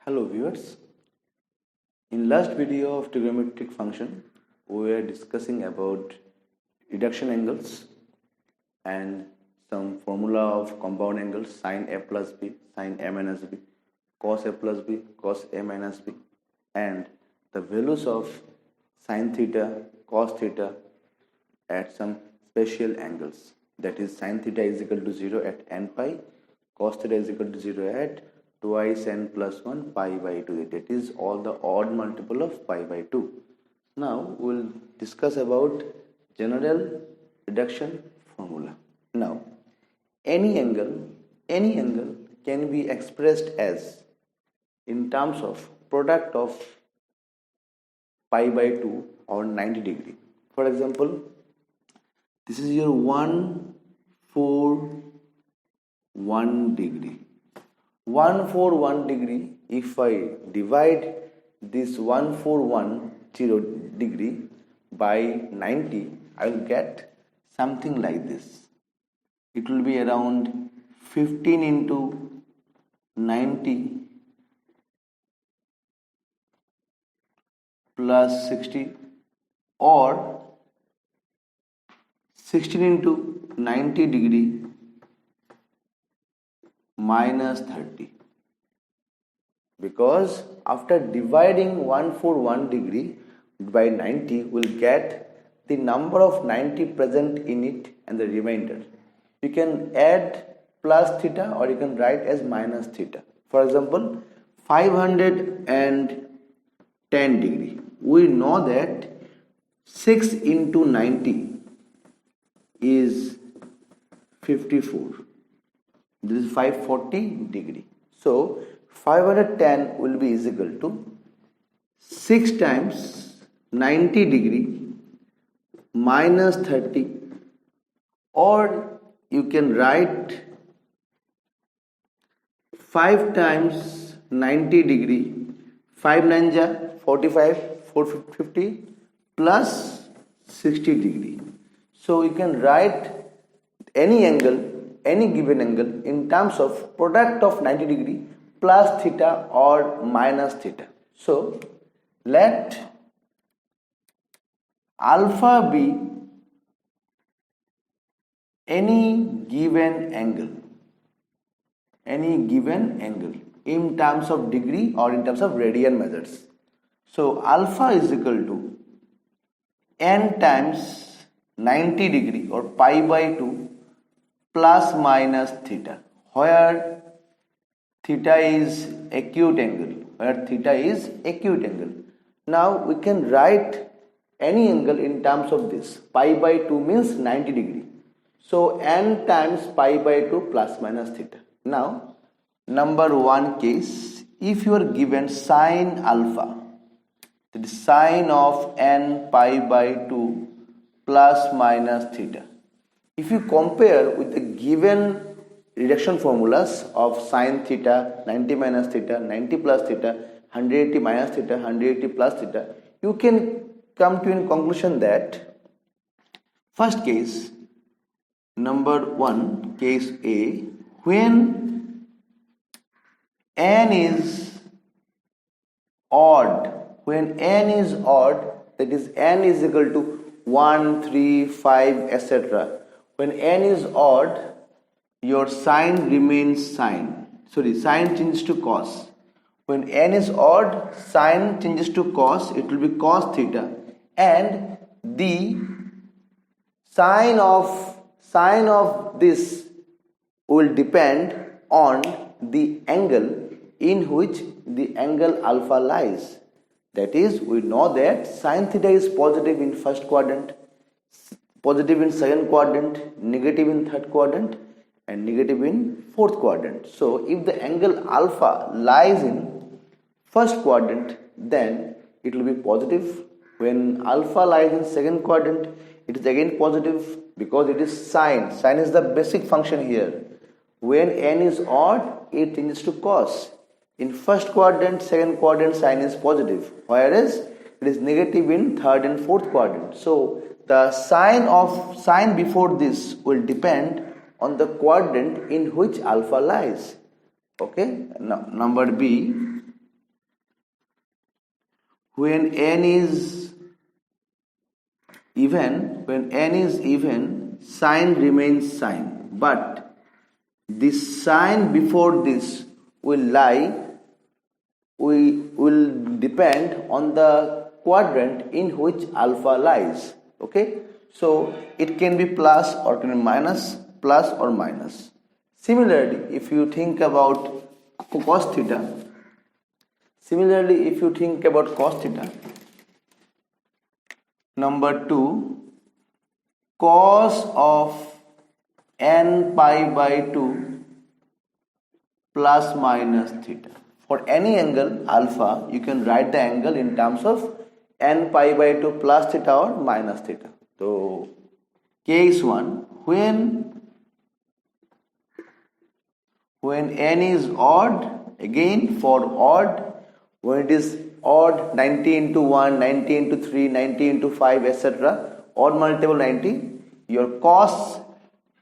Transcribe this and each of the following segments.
Hello viewers. In last video of trigonometric function, we were discussing about reduction angles and some formula of compound angles sin A plus B, sin A minus B, cos A plus B, cos A minus B, and the values of sin theta, cos theta at some special angles. That is sin theta is equal to 0 at n pi, cos theta is equal to 0 at twice n plus 1 pi by 2. That is all the odd multiple of pi by 2. Now we will discuss about general reduction formula. Now any angle can be expressed as in terms of product of pi by 2 or 90 degree. For example, this is your 141 degree. 141 degree, if I divide this 1410 degree by 90, I will get something like this. It will be around 15 into 90 plus 60 or 16 into 90 degree minus 30, because after dividing 141 degree by 90 will get the number of 90 present in it and the remainder. You can add plus theta or you can write as minus theta. For example, 510 degree, we know that 6 into 90 is 54. This is 540 degree. So 510 will be is equal to 6 times 90 degree minus 30, or you can write 5 times 90 degree, 5 9 ja 45, 450 plus 60 degree. So you can write any angle, any given angle in terms of product of 90 degree plus theta or minus theta. So let alpha be any given angle in terms of degree or in terms of radian methods. So alpha is equal to n times 90 degree or pi by 2 plus minus theta, where theta is acute angle, Now we can write any angle in terms of this. Pi by 2 means 90 degree. So n times pi by 2 plus minus theta. Now number one case, if you are given sine alpha, that is sine of n pi by 2 plus minus theta. If you compare with the given reduction formulas of sine theta, 90 minus theta, 90 plus theta, 180 minus theta, 180 plus theta, you can come to a conclusion that first case, number one, case A, when n is odd, that is n is equal to 1, 3, 5, etc. When n is odd, your sine remains sine. Sine changes to cos. When n is odd, sine changes to cos. It will be cos theta, and the sine of this will depend on the angle in which the angle alpha lies. That is, we know that sin theta is positive in first quadrant, positive in second quadrant, negative in third quadrant, and negative in fourth quadrant. So if the angle alpha lies in first quadrant, then it will be positive. When alpha lies in second quadrant, it is again positive because it is sine. Sine is the basic function here. When n is odd, it changes to cos. In first quadrant, second quadrant, sine is positive, whereas it is negative in third and fourth quadrant. So the sign before this will depend on the quadrant in which alpha lies. Okay, now number B, when n is even, sign remains sign, but the sign before this will depend on the quadrant in which alpha lies. Okay, so it can be plus or can be minus, plus or minus. Similarly, if you think about cos theta, number 2, cos of n pi by 2 plus minus theta. For any angle alpha, you can write the angle in terms of n pi by 2 plus theta or minus theta. So, case 1, when n is odd, again for odd, when it is odd 90 into 1, 90 into 3, 90 into 5, etc., odd multiple 90, your cos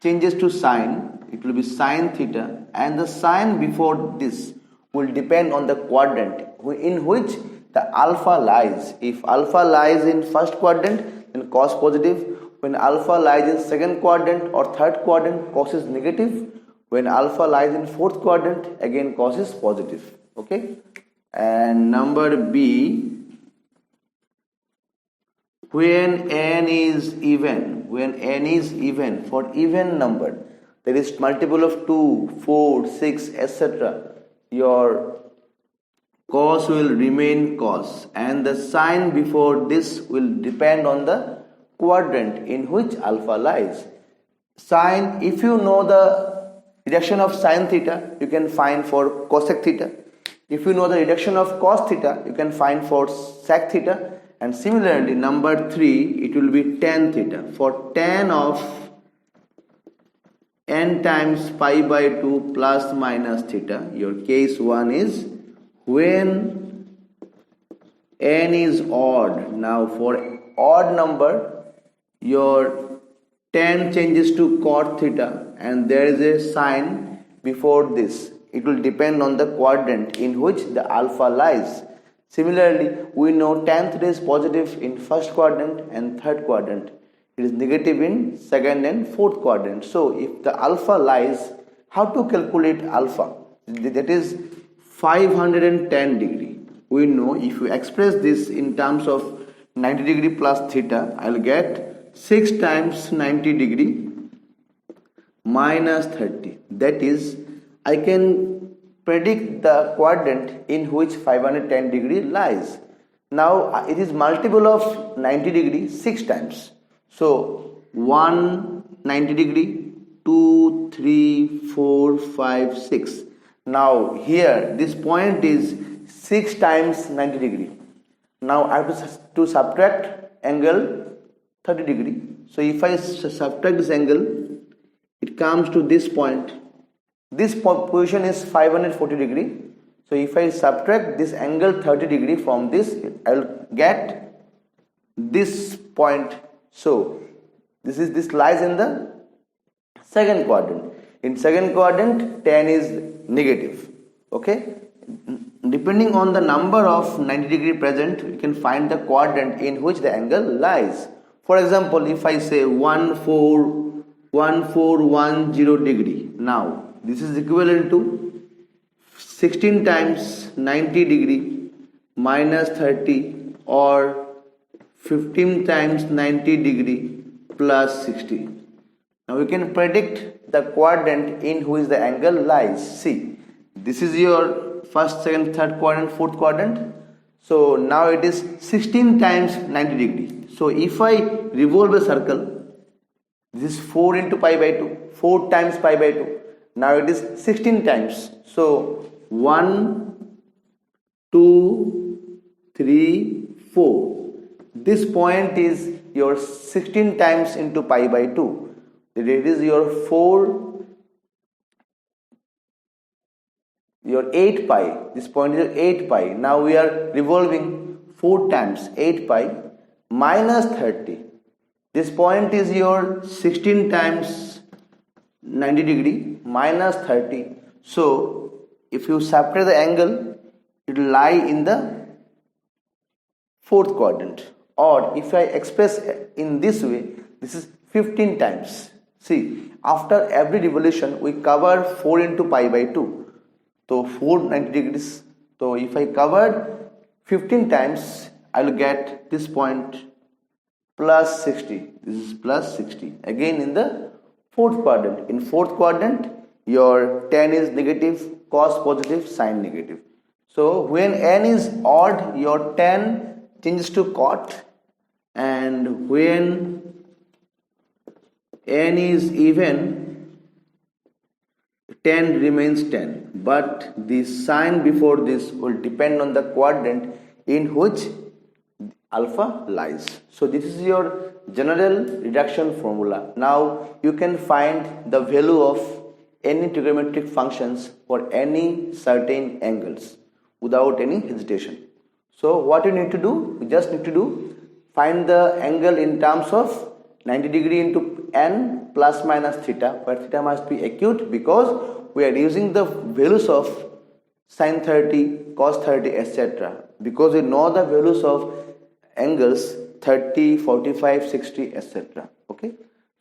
changes to sine, it will be sine theta, and the sign before this will depend on the quadrant in which the alpha lies. If alpha lies in first quadrant, then cos positive. When alpha lies in second quadrant or third quadrant, cos is negative. When alpha lies in fourth quadrant, again cos is positive. Okay, and number B, when n is even, for even number, there is multiple of 2, 4, 6, etc., your cos will remain cos, and the sign before this will depend on the quadrant in which alpha lies. Sine, if you know the reduction of sine theta, you can find for cosec theta. If you know the reduction of cos theta, you can find for sec theta. And similarly, number 3, it will be tan theta. For tan of n times pi by 2 plus minus theta, your case 1 is when n is odd. Now for odd number, your tan changes to cot theta, and there is a sign before this. It will depend on the quadrant in which the alpha lies. Similarly, we know tan theta is positive in first quadrant and third quadrant. It is negative in second and fourth quadrant. So, if the alpha lies, how to calculate alpha? That is 510 degree. We know if you express this in terms of 90 degree plus theta, I will get 6 times 90 degree minus 30. That is, I can predict the quadrant in which 510 degree lies. Now it is multiple of 90 degree 6 times. So 1 90 degree, 2, 3, 4, 5, 6. Now here this point is 6 times 90 degree. Now I have to subtract angle 30 degree. So if I subtract this angle, it comes to this point. This position is 540 degree. So if I subtract this angle 30 degree from this, I will get this point. So this lies in the second quadrant. In second quadrant, tan is negative. Okay. Depending on the number of 90 degree present, you can find the quadrant in which the angle lies. For example, if I say 1410 degree, now this is equivalent to 16 times 90 degree minus 30 or 15 times 90 degree plus 60. Now we can predict the quadrant in which the angle lies. See, this is your first, second, third quadrant, fourth quadrant. So now it is 16 times 90 degree. So if I revolve a circle, this is 4 into pi by 2, 4 times pi by 2. Now it is 16 times. So 1, 2, 3, 4. This point is your 16 times into pi by 2. It is your 8 pi. This point is 8 pi. Now we are revolving 4 times 8 pi minus 30. This point is your 16 times 90 degree minus 30. So if you subtract the angle, it will lie in the fourth quadrant. Or if I express in this way, this is 15 times. See, after every revolution we cover 4 into pi by 2. So 490 degrees. So if I covered 15 times, I will get this point plus 60. This is plus 60. Again in the fourth quadrant. In fourth quadrant, your tan is negative, cos positive, sin negative. So when n is odd, your tan changes to cot, and when n is even, tan remains tan. But the sign before this will depend on the quadrant in which alpha lies. So this is your general reduction formula. Now you can find the value of any trigonometric functions for any certain angles without any hesitation. So what you need to do? You just need to do find the angle in terms of 90 degree into n plus minus theta, where theta must be acute because we are using the values of sin 30, cos 30, etc. Because we know the values of angles 30, 45, 60, etc. Okay.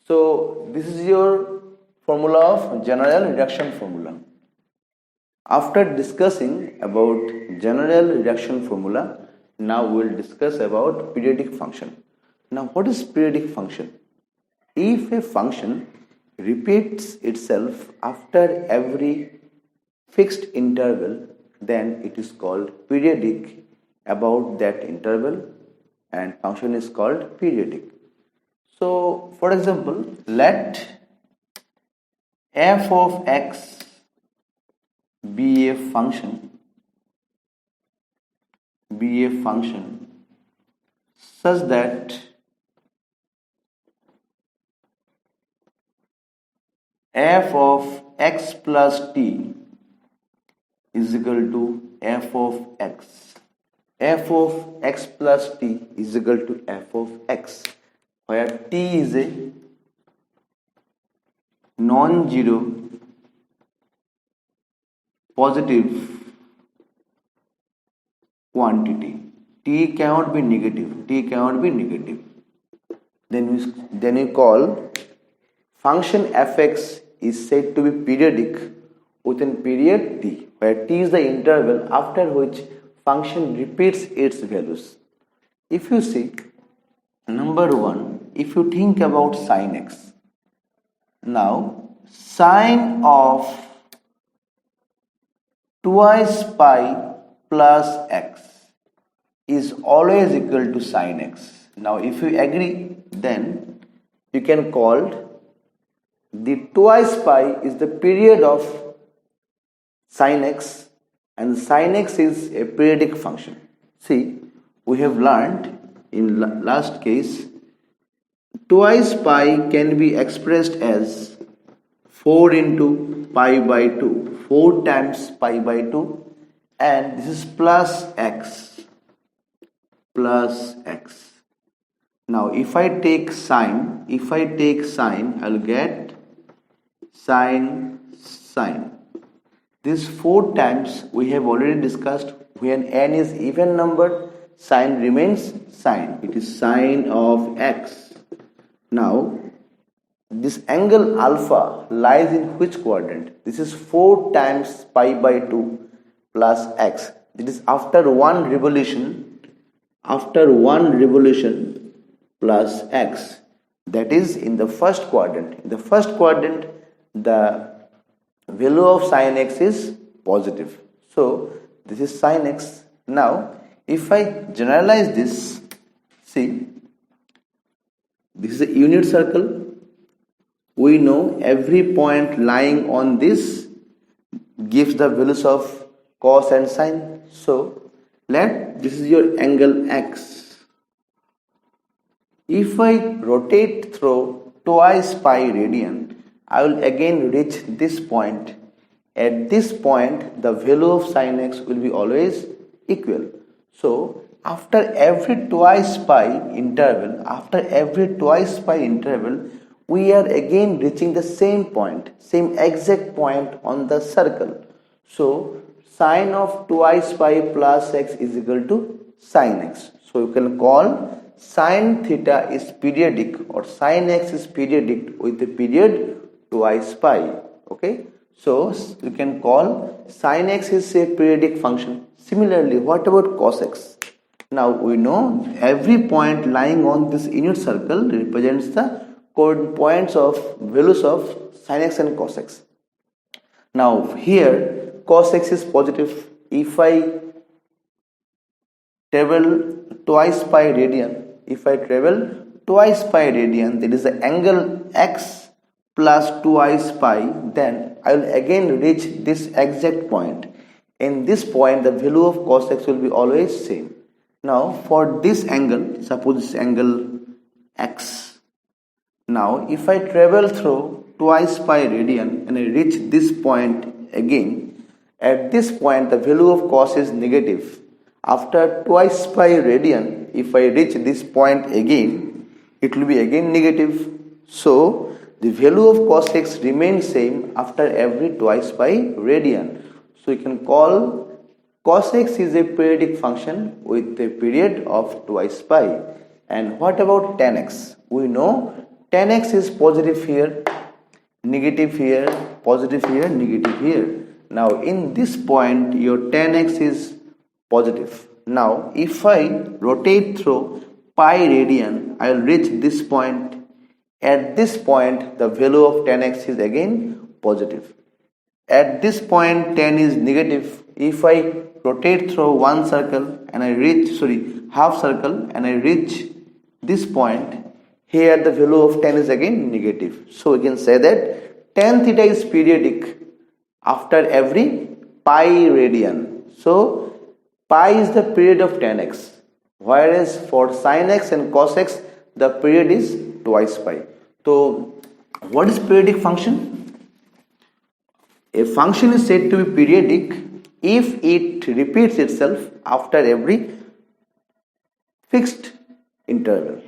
So this is your formula of general reduction formula. After discussing about general reduction formula, now we will discuss about periodic function. Now what is periodic function? If a function repeats itself after every fixed interval, then it is called periodic about that interval, and function is called periodic. So for example, let f of x be a function such that f of x plus t is equal to f of x. F of x plus t is equal to f of x, where t is a non-zero positive quantity. T cannot be negative. Then you call function fx is said to be periodic within period t, where t is the interval after which function repeats its values. If you see, number one, if you think about sin x, now sine of twice pi plus x is always equal to sin x. Now if you agree, then you can call the twice pi is the period of sin x, and sin x is a periodic function. See, we have learned in last case, twice pi can be expressed as 4 into pi by 2, 4 times pi by 2, and this is plus x. Now if I take sine, I'll get sine. This 4 times we have already discussed. When n is even number, sine remains sine. It is sine of x. Now this angle alpha lies in which quadrant? This is 4 times pi by 2 plus x. It is after one revolution plus x. That is in the first quadrant. In the first quadrant, the value of sin x is positive. So this is sin x. Now if I generalize this, see, this is a unit circle. We know every point lying on this gives the values of cos and sine. So this is your angle x. If I rotate through twice pi radian, I will again reach this point. At this point, the value of sin x will be always equal. So after every twice pi interval, we are again reaching the same point, same exact point on the circle. So sine of twice pi plus x is equal to sin x. So you can call sin theta is periodic or sin x is periodic with a period twice pi. Okay, so you can call sin x is a periodic function. Similarly, what about cos x? Now we know every point lying on this unit circle represents the points of values of sin x and cos x. Now here cos x is positive. If I travel twice pi radian, that is the angle x plus twice pi, then I will again reach this exact point. In this point the value of cos x will be always same. Now for this angle, suppose this angle x. Now if I travel through twice pi radian and I reach this point again, at this point the value of cos is negative. After twice pi radian, if I reach this point again, it will be again negative. So the value of cos x remains same after every twice pi radian. So you can call cos x is a periodic function with a period of twice pi. And what about tan x? We know tan x is positive here, negative here, positive here, negative here. Now in this point your tan x is positive. Now if I rotate through pi radian, I will reach this point. At this point the value of tan x is again positive. At this point tan is negative. If I rotate through one circle and I reach half circle and I reach this point, here the value of tan is again negative. So we can say that tan theta is periodic after every pi radian. So pi is the period of tan x, whereas for sin x and cos x the period is twice pi. So what is periodic function? A function is said to be periodic if it repeats itself after every fixed interval.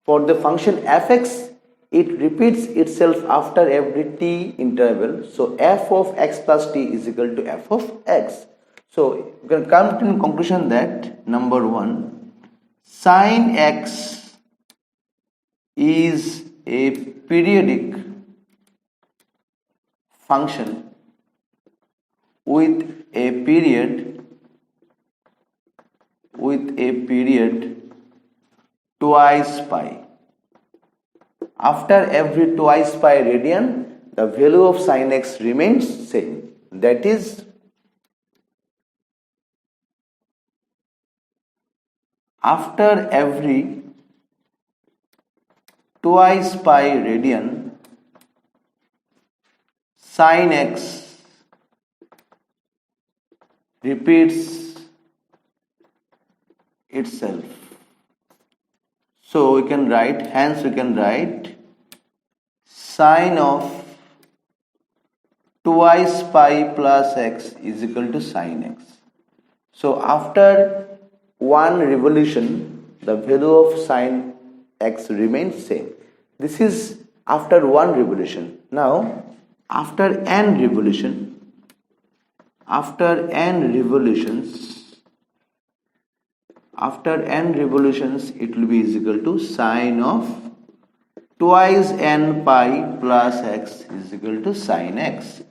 For the function fx, it repeats itself after every t interval. So f of x plus t is equal to f of x. So you can come to the conclusion that number 1, sin x is a periodic function with a period twice pi. After every twice pi radian, the value of sin x remains same. That is, after every twice pi radian, sin x repeats itself. So we can write, hence we can write sine of twice pi plus x is equal to sin x. So after one revolution, the value of sin x remains same. This is after one revolution. Now after n revolutions, it will be is equal to sine of twice n pi plus x is equal to sine x.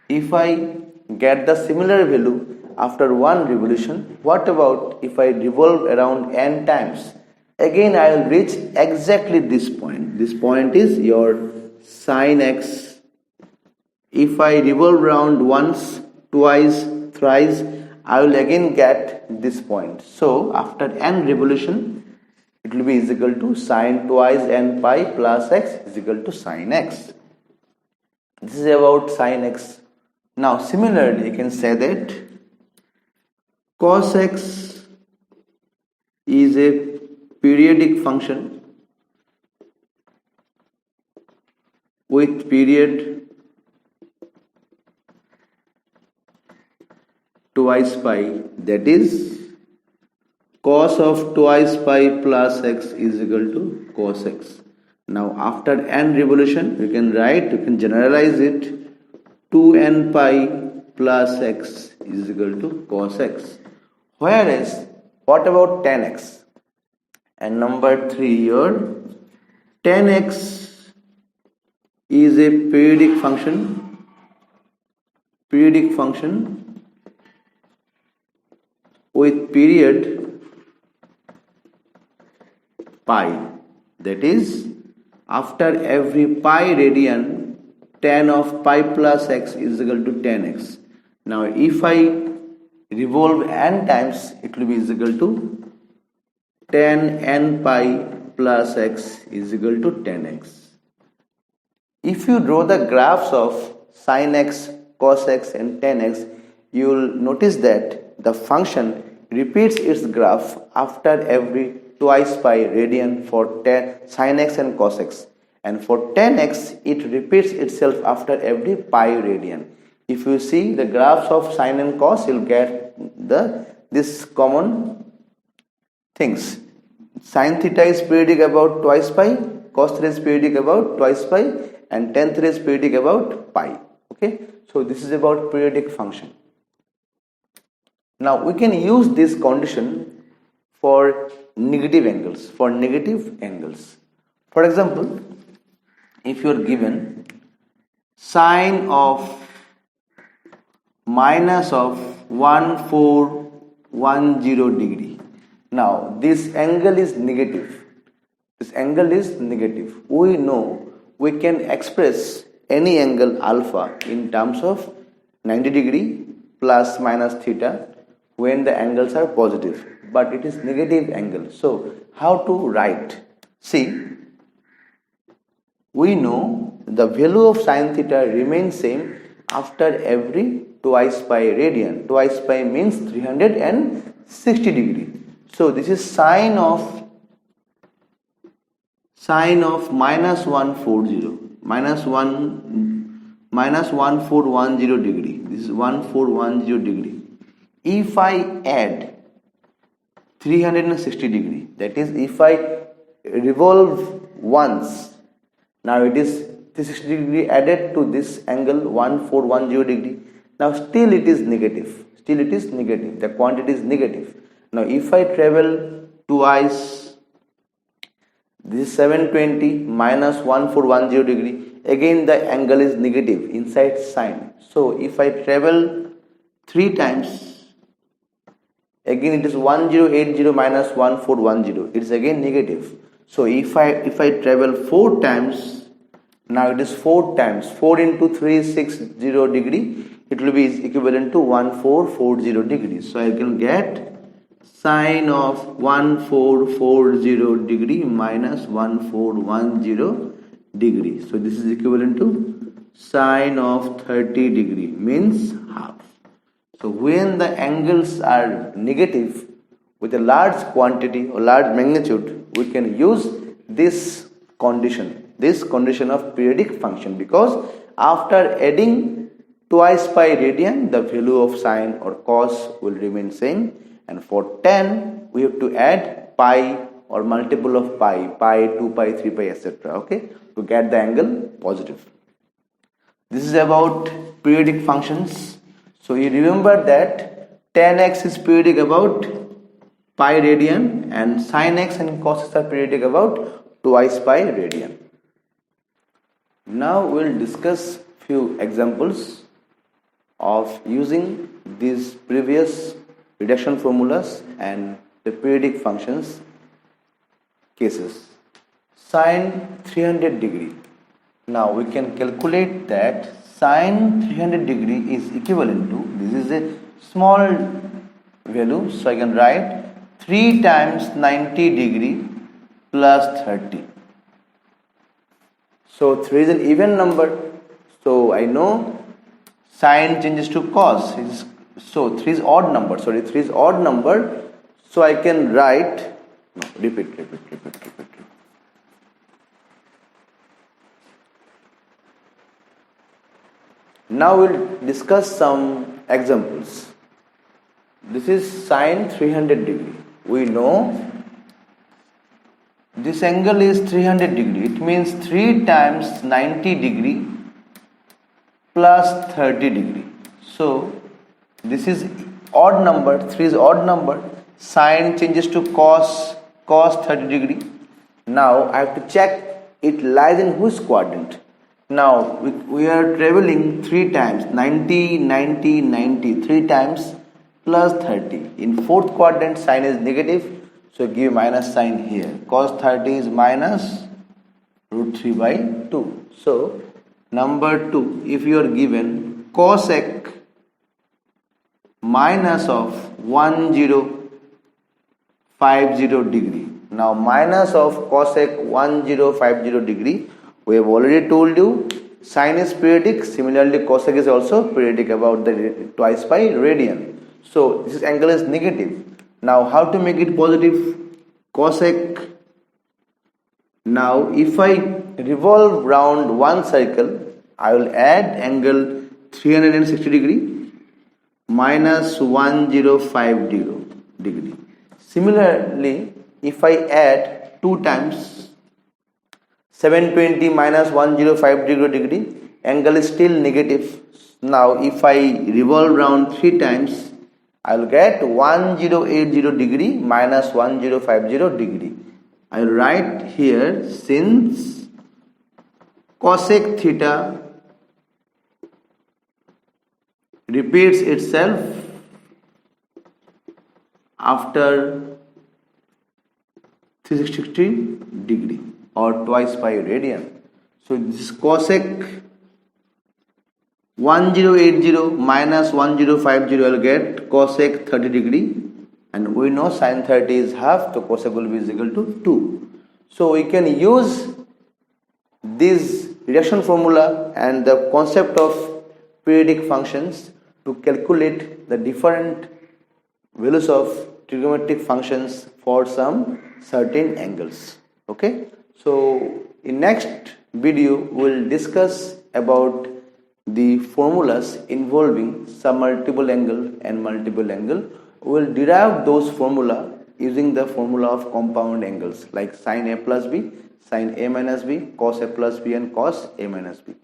If I get the similar value after one revolution, what about if I revolve around n times? Again I will reach exactly this point. This point is your sine x. If I revolve around once, twice, thrice, I will again get this point. So after n revolution, it will be is equal to sine twice n pi plus x is equal to sine x. This is about sine x. Now similarly, you can say that cos x is a periodic function with period twice pi, that is cos of twice pi plus x is equal to cos x. Now after n revolution, you can generalize it, 2n pi plus x is equal to cos x. Whereas what about tan x? And number 3, your tan x is a periodic function with period pi. That is, after every pi radian, tan of pi plus x is equal to tan x. Now if I revolve n times, it will be equal to tan n pi plus x is equal to tan x. If you draw the graphs of sin x, cos x and tan x, you will notice that the function repeats its graph after every twice pi radian for sin x and cos x, and for tan x it repeats itself after every pi radian. If you see the graphs of sin and cos, you will get this common things. Sin theta is periodic about twice pi, cos theta is periodic about twice pi, and tan theta is periodic about pi. Okay, so this is about periodic function. Now we can use this condition for negative angles. For example, if you are given sine of minus of 1410 degree. Now this angle is negative. We know we can express any angle alpha in terms of 90 degree plus minus theta when the angles are positive, but it is negative angle. So how to write? See, we know the value of sin theta remains same after every twice pi radian. Twice pi means 360 degree. So this is sine of minus 1410 degree. This is 1410 degree. If I add 360 degree, that is, if I revolve once, now it is 360 degree added to this angle 1410 degree. Now still it is negative. The quantity is negative. Now if I travel twice, this is 720 minus 1410 degree. Again the angle is negative inside sine. So if I travel 3 times, again it is 1080 minus 1410. It is again negative. So if I travel 4 times, now it is 4 times. 4 into 360 degree. It will be equivalent to 1440 degrees. So I can get sine of 1440 degree minus 1410 degree. So this is equivalent to sine of 30 degree, means half. So when the angles are negative with a large quantity or large magnitude, we can use this condition of periodic function, because after adding twice pi radian, the value of sine or cos will remain same, and for tan we have to add pi or multiple of pi, 2 pi, 3 pi, etc. Okay, to get the angle positive. This is about periodic functions. So you remember that tan x is periodic about pi radian, and sin x and cos x are periodic about twice pi radian. Now we will discuss few examples of using these previous reduction formulas and the periodic functions cases. Sine 300 degree. Now we can calculate that sine 300 degree is equivalent to, this is a small value, so I can write 3 times 90 degree plus 30. So 3 is an even number, so I know sine changes to cos. So 3 is odd number, so I can write, repeat. Now we'll discuss some examples. This is sine 300 degree. We know this angle is 300 degree. It means 3 times 90 degree plus 30 degree. So this is odd number. 3 is odd number. Sine changes to cos cos 30 degree. Now I have to check it lies in which quadrant. Now we are traveling 3 times, 90, 90, 90, 3 times plus 30. In fourth quadrant sign is negative, so give minus sign here. Cos 30 is minus root 3 by 2. So number 2, if you are given cosec minus of 1050 degree. Now minus of cosec 1050 degree, we have already told you sine is periodic, similarly cosec is also periodic about the twice pi radian. So this angle is negative. Now how to make it positive? Cosec. Now if I revolve round one circle, I will add angle 360 degree minus 1050 degree. Similarly, if I add 2 times 720 minus 1050 degree, angle is still negative. Now if I revolve round 3 times, I will get 1080 degree minus 1050 degree. I will write here, since cosec theta repeats itself after 360 degree or twice pi radian. So this is cosec 1080 minus 1050, I will get cosec 30 degree, and we know sin 30 is half, so cosec will be equal to 2. So we can use this reduction formula and the concept of periodic functions to calculate the different values of trigonometric functions for some certain angles. Okay, so in next video we will discuss about the formulas involving some multiple angle and multiple angle. We will derive those formula using the formula of compound angles like sin A plus B, sin A minus B, cos A plus B and cos A minus B.